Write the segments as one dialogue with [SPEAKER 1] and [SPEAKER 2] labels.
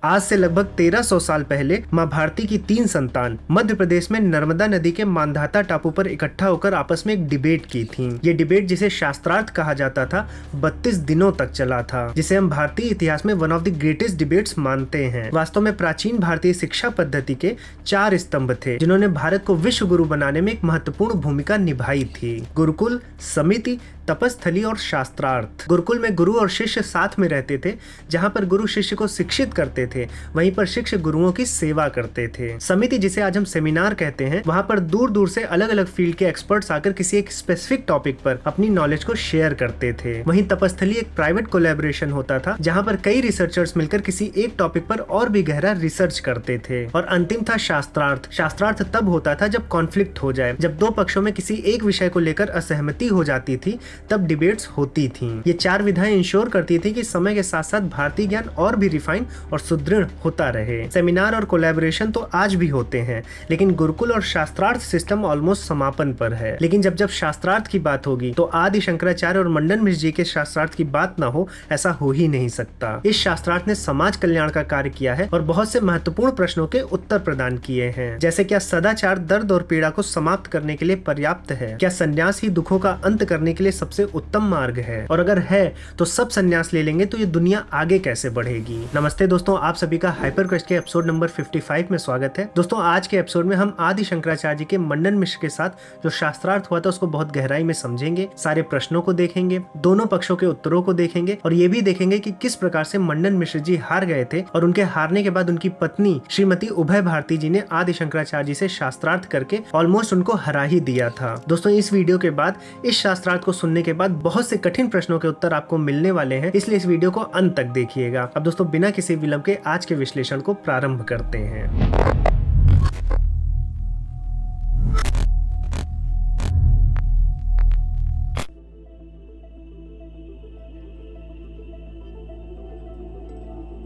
[SPEAKER 1] आज से लगभग 1300 साल पहले माँ भारती की 3 संतान मध्य प्रदेश में नर्मदा नदी के मांधाता टापू पर इकट्ठा होकर आपस में एक डिबेट की थी। ये डिबेट, जिसे शास्त्रार्थ कहा जाता था, 32 दिनों तक चला था, जिसे हम भारतीय इतिहास में one of the greatest debates मानते हैं। वास्तव में प्राचीन भारतीय शिक्षा पद्धति के 4 स्तंभ थे जिन्होंने भारत को विश्व गुरु बनाने में एक महत्वपूर्ण भूमिका निभाई थी: गुरुकुल, समिति, तपस्थली और शास्त्रार्थ। गुरुकुल में गुरु और शिष्य साथ में रहते थे, जहाँ पर गुरु शिष्य को शिक्षित करते थे, वहीं पर शिष्य गुरुओं की सेवा करते थे। समिति, जिसे आज हम सेमिनार कहते हैं, वहाँ पर दूर दूर से अलग अलग फील्ड के एक्सपर्ट्स आकर किसी एक स्पेसिफिक टॉपिक पर अपनी नॉलेज को शेयर करते थे। वहीं तपस्थली एक प्राइवेट कोलैबोरेशन होता था, जहाँ पर कई रिसर्चर्स मिलकर किसी एक टॉपिक पर और भी गहरा रिसर्च करते थे। और अंतिम था शास्त्रार्थ। शास्त्रार्थ तब होता था जब कॉन्फ्लिक्ट हो जाए, जब दो पक्षों में किसी एक विषय को लेकर असहमति हो जाती थी, तब डिबेट्स होती थी। ये 4 विधाएं इंश्योर करती थी कि समय के साथ साथ भारतीय ज्ञान और भी रिफाइन और सुदृढ़ होता रहे। सेमिनार और कोलैबोरेशन तो आज भी होते हैं, लेकिन गुरुकुल और शास्त्रार्थ सिस्टम ऑलमोस्ट समापन पर है। लेकिन जब शास्त्रार्थ की बात होगी तो आदि शंकराचार्य और मंडन मिश्र जी के शास्त्रार्थ की बात ना हो, ऐसा हो ही नहीं सकता। इस शास्त्रार्थ ने समाज कल्याण का कार्य किया है और बहुत से महत्वपूर्ण प्रश्नों के उत्तर प्रदान किए हैं, जैसे क्या सदाचार दर्द और पीड़ा को समाप्त करने के लिए पर्याप्त है? क्या संन्यास ही दुखों का अंत करने के लिए सबसे उत्तम मार्ग है? और अगर है तो सब संन्यास ले लेंगे तो ये दुनिया आगे कैसे बढ़ेगी? नमस्ते दोस्तों, आप सभी का हाइपर क्वेस्ट के एपिसोड नंबर 55 में स्वागत है। दोस्तों, आज के एपिसोड में हम आदि शंकराचार्य जी के मंडन मिश्र के साथ जो शास्त्रार्थ हुआ था उसको बहुत गहराई में समझेंगे, सारे प्रश्नों को देखेंगे, दोनों पक्षों के उत्तरों को देखेंगे और ये भी देखेंगे कि किस प्रकार से मंडन मिश्र जी हार गए थे और उनके हारने के बाद उनकी पत्नी श्रीमती उभय भारती जी ने आदि शंकराचार्य जी से शास्त्रार्थ करके ऑलमोस्ट उनको हरा ही दिया था। दोस्तों, इस वीडियो के बाद, इस शास्त्रार्थ को सुनने के बाद बहुत से कठिन प्रश्नों के उत्तर आपको मिलने वाले हैं, इसलिए इस वीडियो को अंत तक देखिएगा। अब दोस्तों, बिना किसी विलंब के आज के विश्लेषण को प्रारंभ करते हैं।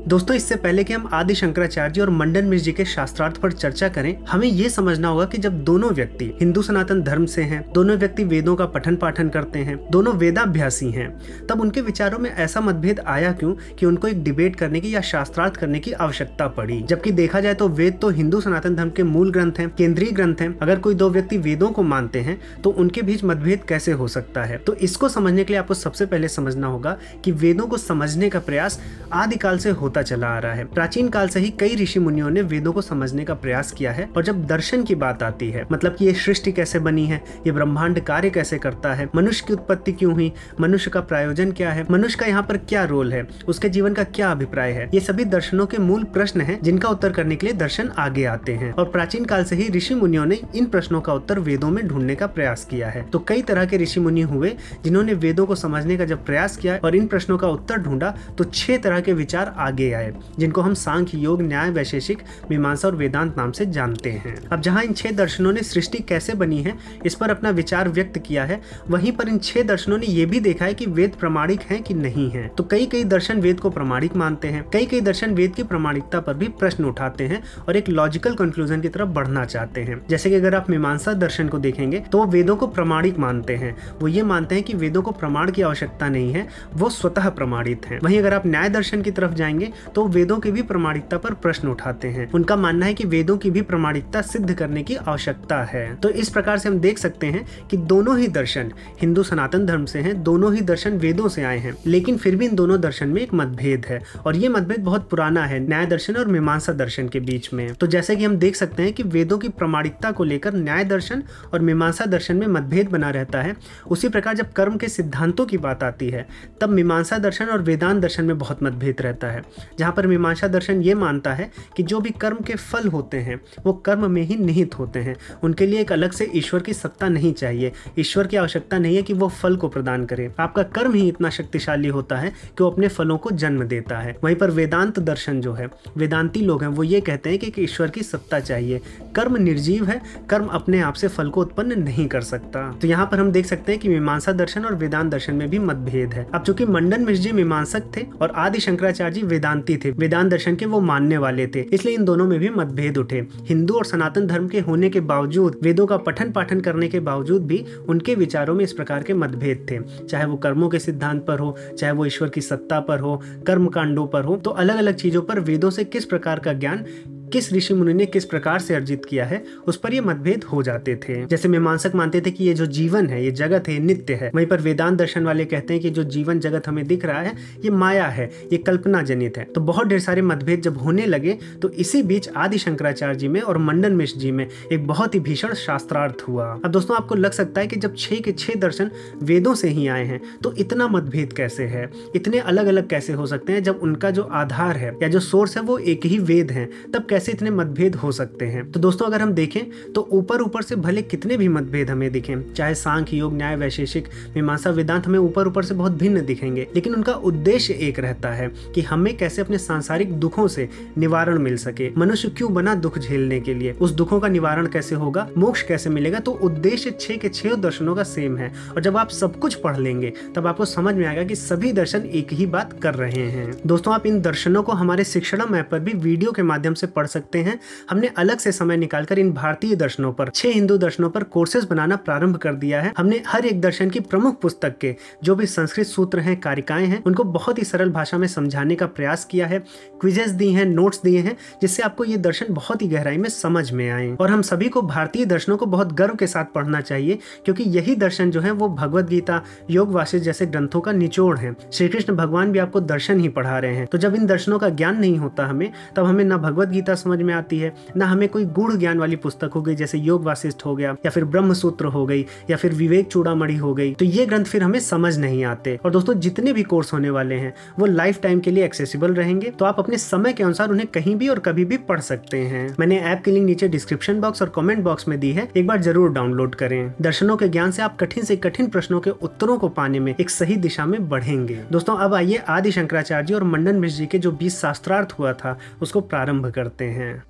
[SPEAKER 1] दोस्तों, इससे पहले कि हम आदि शंकराचार्य जी और मंडन मिश्र जी के शास्त्रार्थ पर चर्चा करें, हमें यह समझना होगा कि जब दोनों व्यक्ति हिंदू सनातन धर्म से हैं, दोनों व्यक्ति वेदों का पठन पाठन करते हैं, दोनों वेदाभ्यासी हैं, तब उनके विचारों में ऐसा मतभेद आया क्यों कि उनको एक डिबेट करने की या शास्त्रार्थ करने की आवश्यकता पड़ी? जबकि देखा जाए तो वेद तो हिंदू सनातन धर्म के मूल ग्रंथ हैं, केंद्रीय ग्रंथ हैं। अगर कोई 2 व्यक्ति वेदों को मानते हैं तो उनके बीच मतभेद कैसे हो सकता है? तो इसको समझने के लिए आपको सबसे पहले समझना होगा कि वेदों को समझने का प्रयास आदिकाल से होता चला आ रहा है। प्राचीन काल से ही कई ऋषि मुनियों ने वेदों को समझने का प्रयास किया है। और जब दर्शन की बात आती है, मतलब कि ये सृष्टि कैसे बनी है, ये ब्रह्मांड कार्य कैसे करता है, मनुष्य की उत्पत्ति क्यों हुई, मनुष्य का प्रयोजन क्या है, मनुष्य का यहाँ पर क्या रोल है, उसके जीवन का क्या अभिप्राय है, ये सभी दर्शनों के मूल प्रश्न हैं जिनका उत्तर करने के लिए दर्शन आगे आते हैं। और प्राचीन काल से ही ऋषि मुनियों ने इन प्रश्नों का उत्तर वेदों में ढूंढने का प्रयास किया है। तो कई तरह के ऋषि मुनि हुए जिन्होंने वेदों को समझने का जब प्रयास किया और इन प्रश्नों का उत्तर ढूंढा, तो 6 तरह के विचार आगे आए, जिनको हम सांख्य, योग, न्याय, वैशेषिक, मीमांसा और वेदांत नाम से जानते हैं। अब जहां इन 6 दर्शनों ने सृष्टि कैसे बनी है इस पर अपना विचार व्यक्त किया है, वहीं पर इन 6 दर्शनों ने यह भी देखा है कि वेद प्रमाणिक हैं कि नहीं है। तो कई दर्शन वेद को प्रमाणिक मानते हैं, कई दर्शन वेद की प्रमाणिकता पर भी प्रश्न उठाते हैं और एक लॉजिकल कंक्लूजन की तरफ बढ़ना चाहते हैं। जैसे कि अगर आप मीमांसा दर्शन को देखेंगे तो वो वेदों को प्रमाणिक मानते हैं। वो ये मानते हैं कि वेदों को प्रमाण की आवश्यकता नहीं है, वो स्वतः प्रमाणित है। वहीं अगर आप न्याय दर्शन की तरफ जाएंगे तो वेदों की भी प्रमाणिकता पर प्रश्न उठाते हैं। उनका मानना है कि वेदों की भी प्रमाणिकता सिद्ध करने की आवश्यकता है। तो इस प्रकार से हम देख सकते हैं कि दोनों ही दर्शन हिंदू सनातन धर्म से हैं, दोनों ही दर्शन वेदों से आए हैं, लेकिन फिर भी इन दोनों दर्शन में एक मतभेद है और ये मतभेद बहुत पुराना है न्याय दर्शन और मीमांसा दर्शन के बीच में। तो जैसे कि हम देख सकते हैं कि वेदों की प्रमाणिकता को लेकर न्याय दर्शन और मीमांसा दर्शन में मतभेद बना रहता है, उसी प्रकार जब कर्म के सिद्धांतों की बात आती है तब मीमांसा दर्शन और वेदांत दर्शन में बहुत मतभेद रहता है। जहाँ पर मीमांसा दर्शन ये मानता है कि जो भी कर्म के फल होते हैं वो कर्म में ही निहित होते हैं, उनके लिए एक अलग से ईश्वर की सत्ता नहीं चाहिए, ईश्वर की आवश्यकता नहीं है कि वो फल को प्रदान करे, आपका कर्म ही इतना शक्तिशाली होता है कि वो अपने फलों को जन्म देता है। वहीं पर वेदांत दर्शन जो है, वेदांती लोग हैं, वो ये कहते हैं कि ईश्वर की सत्ता चाहिए, कर्म निर्जीव है, कर्म अपने आप से फल को उत्पन्न नहीं कर सकता। तो यहाँ पर हम देख सकते हैं कि मीमांसा दर्शन और वेदांत दर्शन में भी मतभेद है। अब चूंकि मंडन मिश्र जी मीमांसक थे और आदि शंकराचार्य जी वेदांत वेदांती थे, वेदांत दर्शन के वो मानने वाले थे, इसलिए इन दोनों में भी मतभेद उठे। हिंदू और सनातन धर्म के होने के बावजूद, वेदों का पठन पाठन करने के बावजूद भी उनके विचारों में इस प्रकार के मतभेद थे, चाहे वो कर्मों के सिद्धांत पर हो, चाहे वो ईश्वर की सत्ता पर हो, कर्म कांडों पर हो। तो अलग अलग चीजों पर वेदों से किस प्रकार का ज्ञान किस ऋषि मुनि ने किस प्रकार से अर्जित किया है, उस पर ये मतभेद हो जाते थे। जैसे मीमांसक मानते थे कि ये जो जीवन है, ये जगत है, नित्य है, वहीं पर वेदांत दर्शन वाले कहते हैं कि जो जीवन जगत हमें दिख रहा है ये माया है, ये कल्पना जनित है। तो बहुत ढेर सारे मतभेद जब होने लगे तो इसी बीच आदि शंकराचार्य जी में और मंडन मिश्र जी में एक बहुत ही भीषण शास्त्रार्थ हुआ। अब दोस्तों आपको लग सकता है कि जब 6 के 6 दर्शन वेदों से ही आए हैं तो इतना मतभेद कैसे है, इतने अलग अलग कैसे हो सकते हैं, जब उनका जो आधार है या जो सोर्स है वो एक ही वेद है, तब कैसे इतने मतभेद हो सकते हैं। तो दोस्तों अगर हम देखें तो ऊपर से भले कितने भी मतभेद हमें दिखें, चाहे सांख्य, योग, न्याय, वैशेषिक, मीमांसा, वेदांत हमें ऊपर से बहुत भिन्न दिखेंगे, लेकिन उनका उद्देश्य एक रहता है कि हमें कैसे अपने सांसारिक दुखों से निवारण मिल सके। मनुष्य क्यों बना दुख झेलने के लिए, उस दुखों का निवारण कैसे होगा, मोक्ष कैसे मिलेगा। तो उद्देश्य 6 के 6 दर्शनों का सेम है। और जब आप सब कुछ पढ़ लेंगे तब आपको समझ में आएगा कि सभी दर्शन एक ही बात कर रहे हैं। दोस्तों आप इन दर्शनों को हमारे शिक्षणम ऐप पर भी वीडियो के माध्यम से पढ़ सकते हैं। हमने अलग से समय निकालकर इन भारतीय दर्शनों पर, 6 हिंदू दर्शनों पर कोर्सेज बनाना प्रारंभ कर दिया है। हमने हर एक दर्शन की प्रमुख पुस्तक के जो भी संस्कृत सूत्र हैं, कारिकाएं हैं, उनको बहुत ही सरल भाषा में समझाने का प्रयास किया है। क्विजेस दी हैं, नोट्स दिए हैं, जिससे आपको ये दर्शन बहुत ही गहराई में समझ में आए। और हम सभी को भारतीय दर्शनों को बहुत गर्व के साथ पढ़ना चाहिए, क्योंकि यही दर्शन जो है वो भगवद गीता, योग वासिष्ठ जैसे ग्रंथों का निचोड़ है। श्री कृष्ण भगवान भी आपको दर्शन ही पढ़ा रहे हैं। तो जब इन दर्शनों का ज्ञान नहीं होता हमें, तब हमें ना भगवद गीता समझ में आती है, ना हमें कोई गूढ़ ज्ञान वाली पुस्तक हो गई जैसे योग वासिष्ठ हो गया, या फिर ब्रह्म सूत्र हो गई, या फिर विवेक चूड़ामणि हो गई। तो ये ग्रंथ फिर हमें समझ नहीं आते। और दोस्तों जितने भी कोर्स होने वाले हैं वो लाइफ टाइम के लिए एक्सेसिबल रहेंगे, तो आप अपने समय के अनुसार उन्हें कहीं भी और कभी भी पढ़ सकते हैं। मैंने ऐप की लिंक नीचे डिस्क्रिप्शन बॉक्स और कमेंट बॉक्स में दी है, एक बार जरूर डाउनलोड करें। दर्शनों के ज्ञान से आप कठिन से कठिन प्रश्नों के उत्तरों को पाने में एक सही दिशा में बढ़ेंगे। दोस्तों अब आइए आदि शंकराचार्य जी और मंडन मिश्र जी के जो 20 शास्त्रार्थ हुआ था उसको प्रारंभ करते हैं।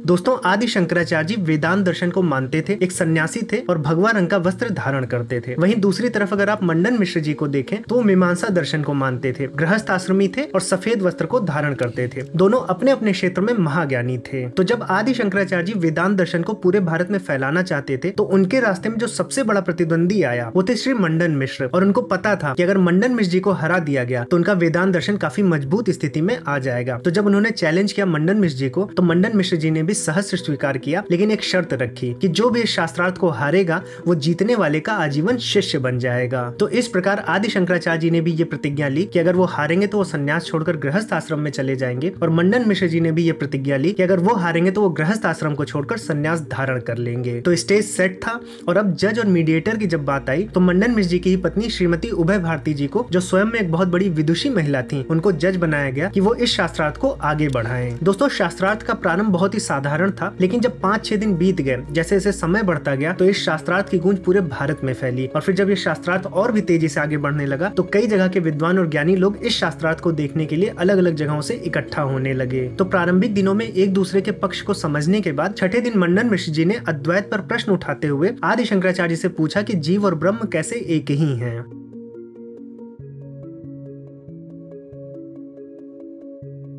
[SPEAKER 1] दोस्तों आदि शंकराचार्य जी वेदांत दर्शन को मानते थे, एक सन्यासी थे और भगवा रंग का वस्त्र धारण करते थे। वहीं दूसरी तरफ अगर आप मंडन मिश्र जी को देखें तो वो मीमांसा दर्शन को मानते थे, गृहस्थ आश्रमी थे और सफेद वस्त्र को धारण करते थे। दोनों अपने अपने क्षेत्र में महाज्ञानी थे। तो जब आदि शंकराचार्य जी वेदांत दर्शन को पूरे भारत में फैलाना चाहते थे तो उनके रास्ते में जो सबसे बड़ा प्रतिद्वंदी आया वो थे श्री मंडन मिश्र। और उनको पता था कि अगर मंडन मिश्र जी को हरा दिया गया तो उनका वेदांत दर्शन काफी मजबूत स्थिति में आ जाएगा। तो जब उन्होंने चैलेंज किया मंडन मिश्र जी को, तो मंडन मिश्र जी ने भी सहर्ष स्वीकार किया, लेकिन एक शर्त रखी कि जो भी इस शास्त्रार्थ को हारेगा वो जीतने वाले का आजीवन शिष्य बन जाएगा। तो इस प्रकार आदि शंकराचार्य जी ने भी ये प्रतिज्ञा ली कि अगर वो हारेंगे तो वो संन्यास छोड़कर गृहस्थ आश्रम में चले जाएंगे, और मंडन मिश्र जी ने भी ये प्रतिज्ञा ली कि अगर वो हारेंगे तो वो गृहस्थ आश्रम को छोड़कर संन्यास धारण कर लेंगे। तो स्टेज सेट था। और अब जज और मीडिएटर की जब बात आई तो मंडन मिश्र जी की ही पत्नी श्रीमती उभय भारती जी को, जो स्वयं में एक बहुत बड़ी विदुषी महिला थी, उनको जज बनाया गया कि वो इस शास्त्रार्थ को आगे बढ़ाएं। दोस्तों शास्त्रार्थ का प्रारंभ बहुत ही साधारण था, लेकिन जब 5-6 दिन बीत गए, जैसे जैसे समय बढ़ता गया तो इस शास्त्रार्थ की गूंज पूरे भारत में फैली। और फिर जब ये शास्त्रार्थ और भी तेजी से आगे बढ़ने लगा तो कई जगह के विद्वान और ज्ञानी लोग इस शास्त्रार्थ को देखने के लिए अलग अलग जगहों से इकट्ठा होने लगे। तो प्रारंभिक दिनों में एक दूसरे के पक्ष को समझने के बाद छठे दिन मंडन मिश्र जी ने अद्वैत पर प्रश्न उठाते हुए आदि शंकराचार्य से पूछा कि जीव और ब्रह्म कैसे एक ही हैं।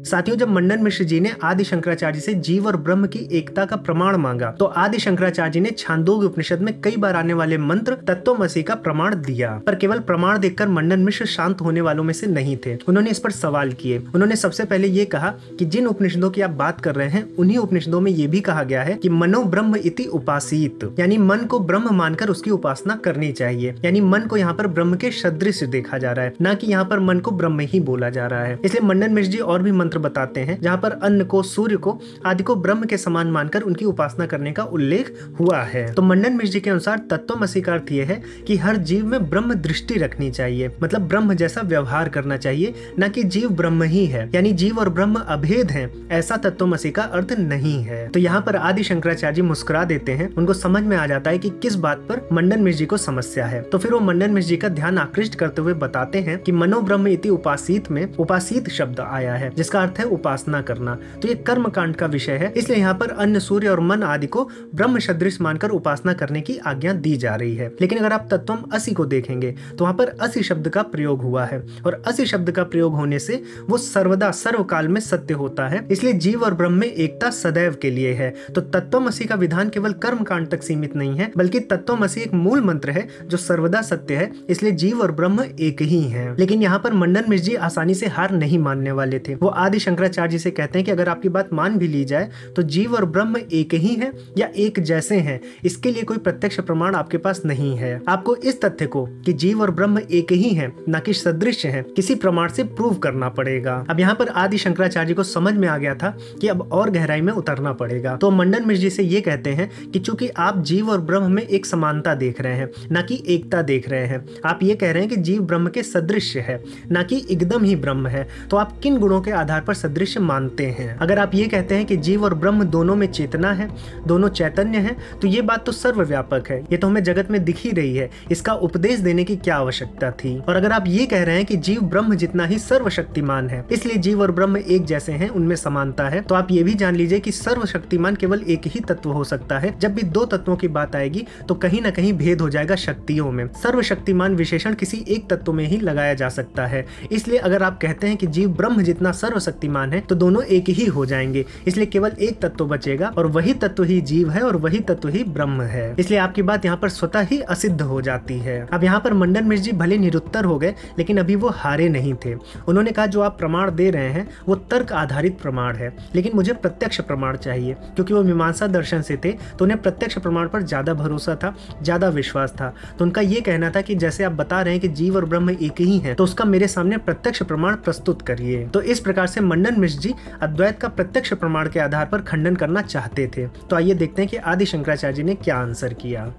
[SPEAKER 1] साथियों जब मंडन मिश्र जी ने आदि शंकराचार्य से जीव और ब्रह्म की एकता का प्रमाण मांगा तो आदि शंकराचार्य जी ने छांदोग्य उपनिषद में कई बार आने वाले मंत्र तत्वमसि का प्रमाण दिया। पर केवल प्रमाण देखकर मंडन मिश्र शांत होने वालों में से नहीं थे। उन्होंने इस पर सवाल किए। उन्होंने सबसे पहले ये कहा कि जिन उपनिषदों की आप बात कर रहे हैं उन्हीं उपनिषदों में ये भी कहा गया है कि मनो ब्रह्म इति उपासित, यानी मन को ब्रह्म मानकर उसकी उपासना करनी चाहिए। यानी मन को यहाँ पर ब्रह्म के सदृश देखा जा रहा है, न कि यहाँ पर मन को ब्रह्म ही बोला जा रहा है। इसलिए मंडन मिश्र जी और भी मंत्र बताते हैं जहां पर अन्न को, सूर्य को आदि को ब्रह्म के समान मानकर उनकी उपासना करने का उल्लेख हुआ है। तो मंडन मिश्र जी के अनुसार तत्वमसि का अर्थ यह है कि हर जीव में ब्रह्म दृष्टि रखनी चाहिए, मतलब ब्रह्म जैसा व्यवहार करना चाहिए, न कि जीव ब्रह्म ही है, यानी जीव और ब्रह्म अभेद हैं, ऐसा तत्वमसि का अर्थ नहीं है। तो यहाँ पर आदि शंकराचार्य जी मुस्कुरा देते हैं। उनको समझ में आ जाता है कि किस बात पर मंडन मिश्र जी को समस्या है। तो फिर वो मंडन मिश्र जी का ध्यान आकृष्ट करते हुए बताते हैं कि मनो ब्रह्म इति उपासित में उपासित शब्द आया है, जिसका अर्थ है उपासना करना। तो ये कर्म कांड का विषय है, इसलिए यहाँ पर अन्न, सूर्य और मन आदि को ब्रह्म सदृश मानकर उपासना करने की आज्ञा दी जा रही है। लेकिन अगर आप तत्वम असि को देखेंगे तो वहां पर असि शब्द का प्रयोग हुआ है, और असि शब्द का प्रयोग होने से वो सर्वदा सर्वकाल में सत्य होता है। इसलिए जीव और ब्रह्म में एकता सदैव के लिए है। तो तत्वमसि का विधान केवल कर्म कांड तक सीमित नहीं है, बल्कि तत्वमसि एक मूल मंत्र है जो सर्वदा सत्य है। इसलिए जीव और ब्रह्म एक ही है। लेकिन यहाँ पर मंडन मिश्र जी आसानी से हार नहीं मानने वाले थे। वो आदि शंकराचार्य जी से कहते हैं कि अगर आपकी बात मान भी ली जाए तो जीव और ब्रह्म एक ही है या एक जैसे हैं, इसके लिए कोई प्रत्यक्ष प्रमाण आपके पास नहीं है। आपको इस तथ्य को कि जीव और ब्रह्म एक ही हैं, न कि सदृश हैं, किसी प्रमाण से प्रूव करना पड़ेगा। अब यहाँ पर आदि शंकराचार्य को समझ में आ गया था कि अब और गहराई में उतरना पड़ेगा। तो मंडन मिश्र जी से ये कहते हैं कि चूंकि आप जीव और ब्रह्म में एक समानता देख रहे हैं, न कि एकता देख रहे हैं, आप ये कह रहे हैं कि जीव ब्रह्म के सदृश है, न कि एकदम ही ब्रह्म है, तो आप किन गुणों के आधार पर सदृश मानते हैं? अगर आप ये कहते हैं कि जीव और ब्रह्म दोनों में चेतना है, दोनों चैतन्य है, तो ये बात तो सर्वव्यापक है, ये तो हमें जगत में दिख ही रही है, इसका उपदेश देने की क्या आवश्यकता थी? और अगर आप ये कह रहे हैं कि जीव ब्रह्म जितना ही सर्वशक्तिमान है, इसलिए जीव और ब्रह्म एक जैसे हैं, उनमें समानता है, तो आप ये भी जान लीजिए कि सर्वशक्तिमान केवल एक ही तत्व हो सकता है। जब भी दो तत्वों की बात आएगी तो कहीं ना कहीं भेद हो जाएगा शक्तियों में। सर्वशक्तिमान विशेषण किसी एक तत्व में ही लगाया जा सकता है। इसलिए अगर आप कहते हैं कि जीव ब्रह्म जितना सर्वशक्तिमान है तो दोनों एक ही हो जाएंगे, इसलिए केवल एक तत्व बचेगा और वही तत्व ही जीव है और वही तत्व ही ब्रह्म है। इसलिए आपकी बात यहाँ पर स्वतः ही असिद्ध हो जाती है। अब यहाँ पर मंडन मिश्र जी भले निरुत्तर हो गए, लेकिन अभी वो हारे नहीं थे। उन्होंने कहा जो आप प्रमाण दे रहे हैं वो तर्क आधारित प्रमाण है, लेकिन मुझे प्रत्यक्ष प्रमाण चाहिए। क्योंकि वो मीमांसा दर्शन से थे तो उन्हें प्रत्यक्ष प्रमाण पर ज्यादा भरोसा था, ज्यादा विश्वास था। तो उनका ये कहना था कि जैसे आप बता रहे हैं कि जीव और ब्रह्म एक ही हैं, तो उसका मेरे सामने प्रत्यक्ष प्रमाण प्रस्तुत करिए। तो इस प्रकार से मंडन मिश्र जी अद्वैत का प्रत्यक्ष प्रमाण के आधार पर खंडन करना चाहते थे। तो आइए देखते हैं कि आदि शंकराचार्य जी ने क्या आंसर किया।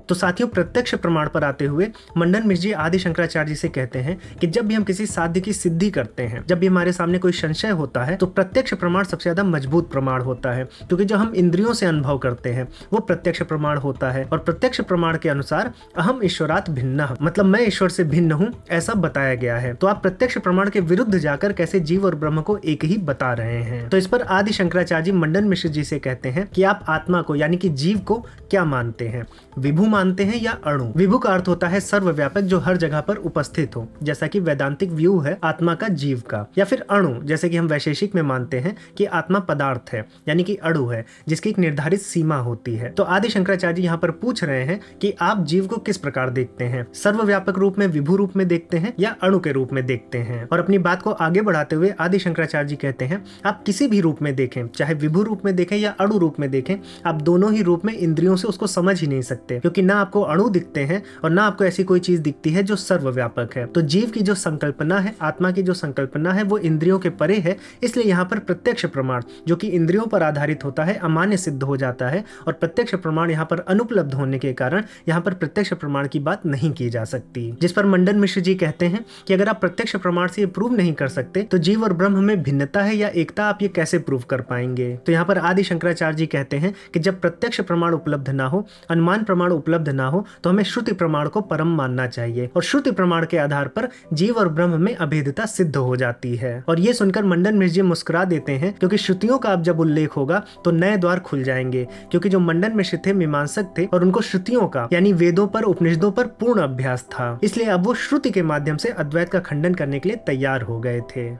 [SPEAKER 1] तो साथियों, प्रत्यक्ष प्रमाण पर आते हुए मंडन मिश्र जी आदि शंकराचार्य जी से कहते हैं कि जब भी हम किसी साध्य की सिद्धि करते हैं, जब भी हमारे सामने कोई संशय होता है, तो प्रत्यक्ष प्रमाण सबसे ज्यादा मजबूत प्रमाण होता है। क्योंकि जो हम इंद्रियों से अनुभव करते हैं वो प्रत्यक्ष प्रमाण होता है, और प्रत्यक्ष प्रमाण के अनुसार अहम ईश्वरात् भिन्न, मतलब मैं ईश्वर से भिन्न हूँ, ऐसा बताया गया है। तो आप प्रत्यक्ष प्रमाण के विरुद्ध जाकर कैसे जीव और ब्रह्म को एक ही बता रहे हैं? तो इस पर आदि शंकराचार्य जी मंडन मिश्र जी से कहते हैं कि आप आत्मा को यानी कि जीव को क्या मानते हैं? विभु मानते हैं या अणु? विभु का अर्थ होता है सर्वव्यापक, जो हर जगह पर उपस्थित हो, जैसा कि वैदांतिक व्यू है आत्मा का जीव का। या फिर अणु, जैसे कि हम वैशेषिक में मानते हैं कि आत्मा पदार्थ है, यानी कि अणु है, जिसकी एक निर्धारित सीमा होती है। तो आदि शंकराचार्य जी यहाँ पर पूछ रहे हैं कि आप जीव को किस प्रकार देखते हैं? सर्वव्यापक रूप में, विभु रूप में देखते हैं, या अणु के रूप में देखते हैं? और अपनी बात को आगे बढ़ाते हुए आदि शंकराचार्य जी कहते हैं आप किसी भी रूप में देखें, चाहे विभु रूप में देखें या अणु रूप में देखें, आप दोनों ही रूप में इंद्रियों से उसको समझ ही नहीं सकते, क्योंकि ना आपको अणु दिखते हैं और ना आपको ऐसी कोई चीज दिखती है जो सर्वव्यापक है। तो जीव की जो संकल्पना है, आत्मा की जो संकल्पना है, वो इंद्रियों के परे है। इसलिए यहाँ पर प्रत्यक्ष प्रमाण जो कि इंद्रियों पर आधारित होता है अमान्य सिद्ध हो जाता है, और प्रत्यक्ष प्रमाण यहाँ पर अनुपलब्ध होने के कारण यहाँ पर प्रत्यक्ष प्रमाण की बात नहीं की जा सकती। जिस पर मंडन मिश्र जी कहते हैं कि अगर आप प्रत्यक्ष प्रमाण से ये प्रूव नहीं कर सकते तो जीव और ब्रह्म में भिन्नता है या एकता, आप ये कैसे प्रूव कर पाएंगे? तो यहाँ पर आदि शंकराचार्य जी कहते हैं कि जब प्रत्यक्ष प्रमाण उपलब्ध ना हो, अनुमान प्रमाण उपलब्ध ना हो, तो हमें श्रुति प्रमाण को परम मानना चाहिए, और श्रुति प्रमाण के आधार पर जीव और ब्रह्म में अभेदता सिद्ध हो जाती है। और ये सुनकर मंडन मिश्र जी मुस्कुरा देते हैं, क्योंकि श्रुतियों का अब जब उल्लेख होगा तो नए द्वार खुल जाएंगे। क्योंकि जो मंडन मिश्र थे मीमांसक थे और उनको श्रुतियों का यानी वेदों पर, उपनिषदों पर पूर्ण अभ्यास था, इसलिए अब वो श्रुति के माध्यम से अद्वैत का खंडन करने के लिए तैयार हो गए थे।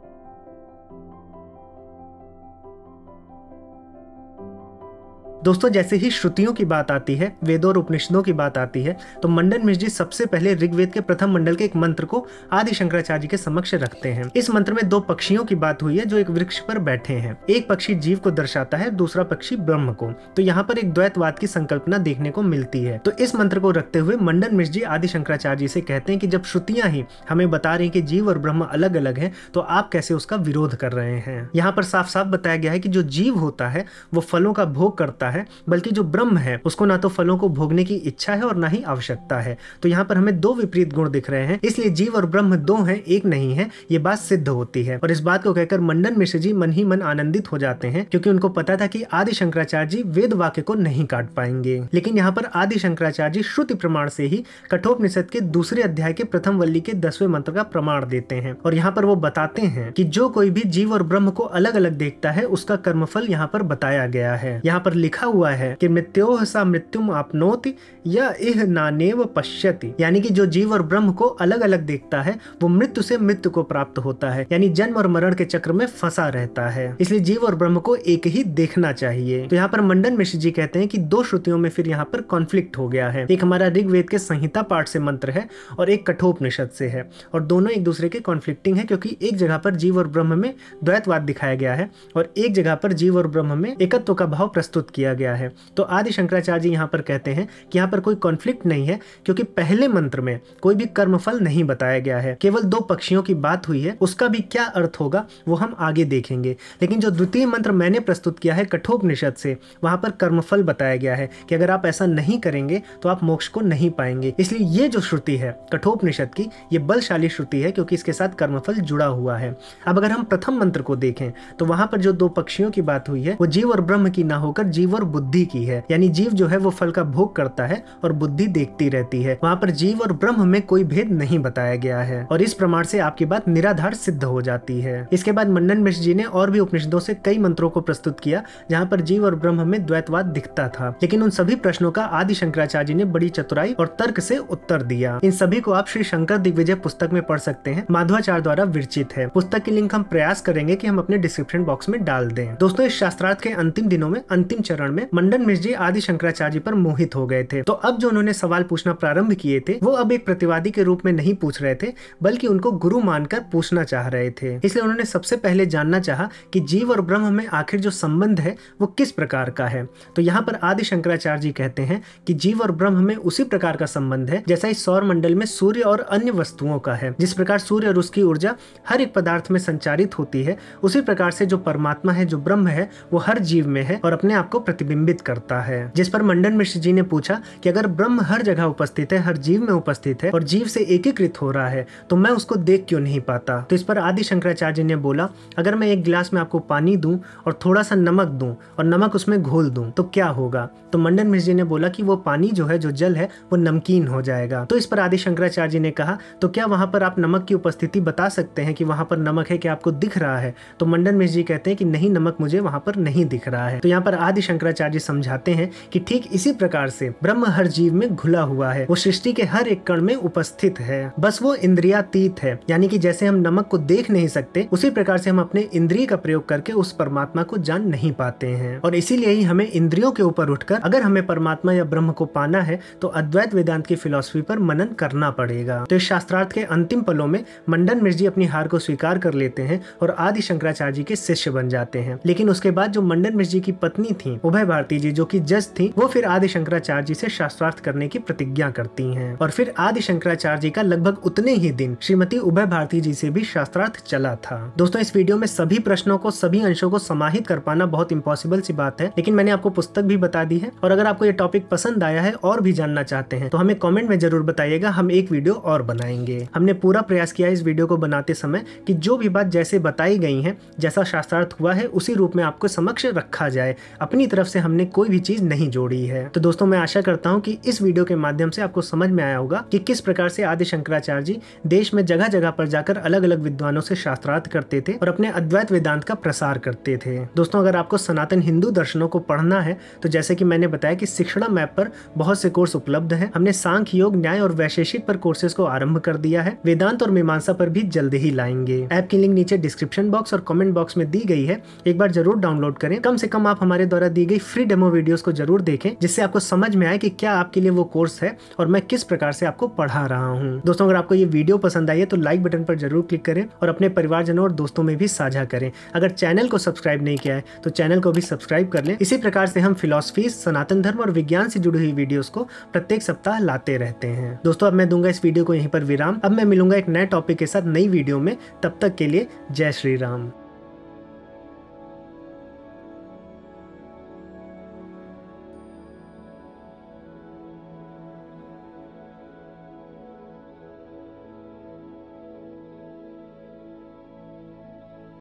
[SPEAKER 1] दोस्तों, जैसे ही श्रुतियों की बात आती है, वेदों और उपनिषदों की बात आती है, तो मंडन मिश्र जी सबसे पहले ऋग्वेद के प्रथम मंडल के एक मंत्र को आदि शंकराचार्य के समक्ष रखते हैं। इस मंत्र में दो पक्षियों की बात हुई है जो एक वृक्ष पर बैठे हैं। एक पक्षी जीव को दर्शाता है, दूसरा पक्षी ब्रह्म को। तो यहाँ पर एक द्वैतवाद की संकल्पना देखने को मिलती है। तो इस मंत्र को रखते हुए मंडन मिश्र जी आदि शंकराचार्य जी से कहते हैं कि जब श्रुतियां ही हमें बता रही हैं कि जीव और ब्रह्म अलग अलग है, तो आप कैसे उसका विरोध कर रहे हैं? यहाँ पर साफ साफ बताया गया है कि जो जीव होता है वो फलों का भोग करता है, बल्कि जो ब्रह्म है उसको ना तो फलों को भोगने की इच्छा है और ना ही आवश्यकता है। तो यहाँ पर हमें दो विपरीत गुण दिख रहे हैं, इसलिए जीव और ब्रह्म दो हैं, एक नहीं है, ये बात सिद्ध होती है। और इस बात को कहकर मंडन मिश्र जी मन ही मन आनंदित हो जाते हैं, क्योंकि उनको पता था कि आदि शंकराचार्य जी वेद वाक्य को नहीं काट पाएंगे। लेकिन यहाँ पर आदि शंकराचार्य जी श्रुति प्रमाण से ही कठोपनिषद के दूसरे अध्याय के प्रथम वल्ली के 10वें मंत्र का प्रमाण देते हैं। और यहाँ पर वो बताते हैं कि जो कोई भी जीव और ब्रह्म को अलग अलग देखता है उसका कर्मफल यहाँ पर बताया गया है। यहाँ पर लिखा हुआ है कि मृत्योः सा मृत्युम आपनोति या इह नानेव पश्यति, यानी कि जो जीव और ब्रह्म को अलग अलग देखता है वो मृत्यु से मृत्यु को प्राप्त होता है, यानी जन्म और मरण के चक्र में फंसा रहता है। इसलिए जीव और ब्रह्म को एक ही देखना चाहिए। तो यहाँ पर मंडन मिश्र जी कहते हैं कि दो श्रुतियों में फिर यहाँ पर कॉन्फ्लिक्ट हो गया है। एक हमारा ऋग्वेद के संहिता पाठ से मंत्र है और एक कठोपनिषद से है, और दोनों एक दूसरे के कॉन्फ्लिक्टिंग है, क्योंकि एक जगह पर जीव और ब्रह्म में द्वैतवाद दिखाया गया है और एक जगह पर जीव और ब्रह्म में एकत्व का भाव प्रस्तुत किया गया है। तो आदि शंकराचार्य जी यहाँ पर कहते हैं कि यहाँ पर कोई कॉन्फ्लिक्ट नहीं है, क्योंकि पहले मंत्र में कोई भी कर्मफल नहीं बताया गया है, केवल दो पक्षियों की बात हुई है, उसका भी क्या अर्थ होगा वो हम आगे देखेंगे। लेकिन जो द्वितीय मंत्र मैंने प्रस्तुत किया है कठोपनिषद से, वहां पर कर्मफल बताया गया है कि अगर आप ऐसा नहीं करेंगे तो आप मोक्ष को नहीं पाएंगे। इसलिए ये जो श्रुति है कठोपनिषद की, ये बलशाली श्रुति है, क्योंकि इसके साथ कर्मफल जुड़ा हुआ है। अब अगर हम प्रथम मंत्र को देखें तो वहां पर जो दो पक्षियों की बात हुई है वो जीव और ब्रह्म की ना होकर जीव और बुद्धि की है, यानी जीव जो है वो फल का भोग करता है और बुद्धि देखती रहती है। वहां पर जीव और ब्रह्म में कोई भेद नहीं बताया गया है, और इस प्रमाण से आपकी बात निराधार सिद्ध हो जाती है। इसके बाद मंडन मिश्र जी ने और भी उपनिषदों से कई मंत्रों को प्रस्तुत किया जहाँ पर जीव और ब्रह्म में द्वैतवाद दिखता था, लेकिन उन सभी प्रश्नों का आदि शंकराचार्य जी ने बड़ी चतुराई और तर्क से उत्तर दिया। इन सभी को आप श्री शंकर दिग्विजय पुस्तक में पढ़ सकते हैं, माधवाचार्य द्वारा विरचित है। पुस्तक की लिंक हम प्रयास करेंगे कि हम अपने डिस्क्रिप्शन बॉक्स में डाल दें। दोस्तों, इस शास्त्रार्थ के अंतिम दिनों में अंतिम चरण में मंडन मिश्र जी आदि शंकराचार्य जी पर मोहित हो गए थे। तो अब जो उन्होंने सवाल पूछना प्रारंभ किए थे वो अब एक प्रतिवादी के रूप में नहीं पूछ रहे थे, बल्कि उनको गुरु मानकर पूछना चाह रहे थे। इसलिए उन्होंने सबसे पहले जानना चाहा कि जीव और ब्रह्म में आखिर जो संबंध है वो किस प्रकार का है। तो यहाँ पर आदि शंकराचार्य जी कहते हैं कि जीव और ब्रह्म में उसी प्रकार का संबंध है जैसा इस सौर मंडल में सूर्य और अन्य वस्तुओं का है। जिस प्रकार सूर्य और उसकी ऊर्जा हर एक पदार्थ में संचारित होती है, उसी प्रकार से जो परमात्मा है, जो ब्रह्म है, वो हर जीव में है और अपने आप को प्रतिबिंबित करता है। जिस पर मंडन मिश्र जी ने पूछा कि अगर ब्रह्म हर जगह उपस्थित है, हर जीव में उपस्थित है और जीव से एकीकृत हो रहा है, तो मैं उसको देख क्यों नहीं पाता। तो इस पर आदि शंकराचार्य जी ने बोला, अगर मैं एक गिलास में आपको पानी दूं और थोड़ा सा नमक दूं और नमक उसमें घोल दूं तो क्या होगा। तो मंडन मिश्र जी ने बोला कि वो पानी जो है, जो जल है, वो नमकीन हो जाएगा। तो इस पर आदि शंकराचार्य जी ने कहा, तो क्या वहां पर आप नमक की उपस्थिति बता सकते हैं कि वहां पर नमक है, क्या आपको दिख रहा है। तो मंडन मिश्र जी कहते हैं कि नहीं, नमक मुझे वहां पर नहीं दिख रहा है। तो यहाँ पर आदि शंकराचार्य जी समझाते हैं कि ठीक इसी प्रकार से ब्रह्म हर जीव में घुला हुआ है, वो सृष्टि के हर एक कण में उपस्थित है, बस वो इंद्रियातीत है। यानी कि जैसे हम नमक को देख नहीं सकते, उसी प्रकार से हम अपने इंद्रिय का प्रयोग करके उस परमात्मा को जान नहीं पाते हैं। और इसीलिए ही हमें इंद्रियों के ऊपर उठकर अगर हमें परमात्मा या ब्रह्म को पाना है तो अद्वैत वेदांत की फिलॉसफी पर मनन करना पड़ेगा। तो इस शास्त्रार्थ के अंतिम पलों में मंडन मिश्र जी अपनी हार को स्वीकार कर लेते हैं और आदि शंकराचार्य जी के शिष्य बन जाते हैं। लेकिन उसके बाद जो मंडन मिश्र जी की पत्नी थी उभय भारती जी, जो कि जज थी, वो फिर आदि शंकराचार्य जी से शास्त्रार्थ करने की प्रतिज्ञा करती हैं। और फिर आदि शंकराचार्य जी का लगभग उतने ही दिन श्रीमती उभय भारती जी से भी शास्त्रार्थ चला था। दोस्तों, इस वीडियो में सभी प्रश्नों को, सभी अंशों को समाहित कर पाना बहुत इम्पॉसिबल सी बात है, लेकिन मैंने आपको पुस्तक भी बता दी है। और अगर आपको ये टॉपिक पसंद आया है और भी जानना चाहते हैं तो हमें कमेंट में जरूर बताइएगा, हम एक वीडियो और बनाएंगे। हमने पूरा प्रयास किया इस वीडियो को बनाते समय कि जो भी बात जैसे बताई गई है, जैसा शास्त्रार्थ हुआ है, उसी रूप में आपको समक्ष रखा जाए। अपनी तरफ से हमने कोई भी चीज नहीं जोड़ी है। तो दोस्तों, मैं आशा करता हूँ कि इस वीडियो के माध्यम से आपको समझ में आया होगा कि किस प्रकार से आदि शंकराचार्य जी देश में जगह जगह पर जाकर अलग अलग विद्वानों से शास्त्रार्थ करते थे और अपने अद्वैत वेदांत का प्रसार करते थे। दोस्तों, अगर आपको सनातन हिंदू दर्शनों को पढ़ना है तो जैसे कि मैंने बताया कि शिक्षणा मैप पर बहुत से कोर्स उपलब्ध हैं। हमने सांख्य, योग, न्याय और वैशेषिक पर कोर्सेज को आरंभ कर दिया है। वेदांत और मीमांसा पर भी जल्द ही लाएंगे। ऐप की लिंक नीचे डिस्क्रिप्शन बॉक्स और कमेंट बॉक्स में दी गई है, एक बार जरूर डाउनलोड करें। कम से कम आप हमारे द्वारा दी गई फ्री डेमो वीडियोस को जरूर देखें, जिससे आपको समझ में आए कि क्या आपके लिए वो कोर्स है और मैं किस प्रकार से आपको पढ़ा रहा हूँ। दोस्तों, अगर आपको ये वीडियो पसंद आई है तो लाइक बटन पर जरूर क्लिक करें और अपने परिवारजनों और दोस्तों में भी साझा करें। अगर चैनल को सब्सक्राइब नहीं किया है तो चैनल को भी सब्सक्राइब कर लें। इसी प्रकार से हम फिलॉसफी, सनातन धर्म और विज्ञान से जुड़ी हुई वीडियोस को प्रत्येक सप्ताह लाते रहते हैं। दोस्तों, अब मैं दूंगा इस वीडियो को यहीं पर विराम। अब मैं मिलूंगा एक नए टॉपिक के साथ नई वीडियो में। तब तक के लिए जय श्री राम।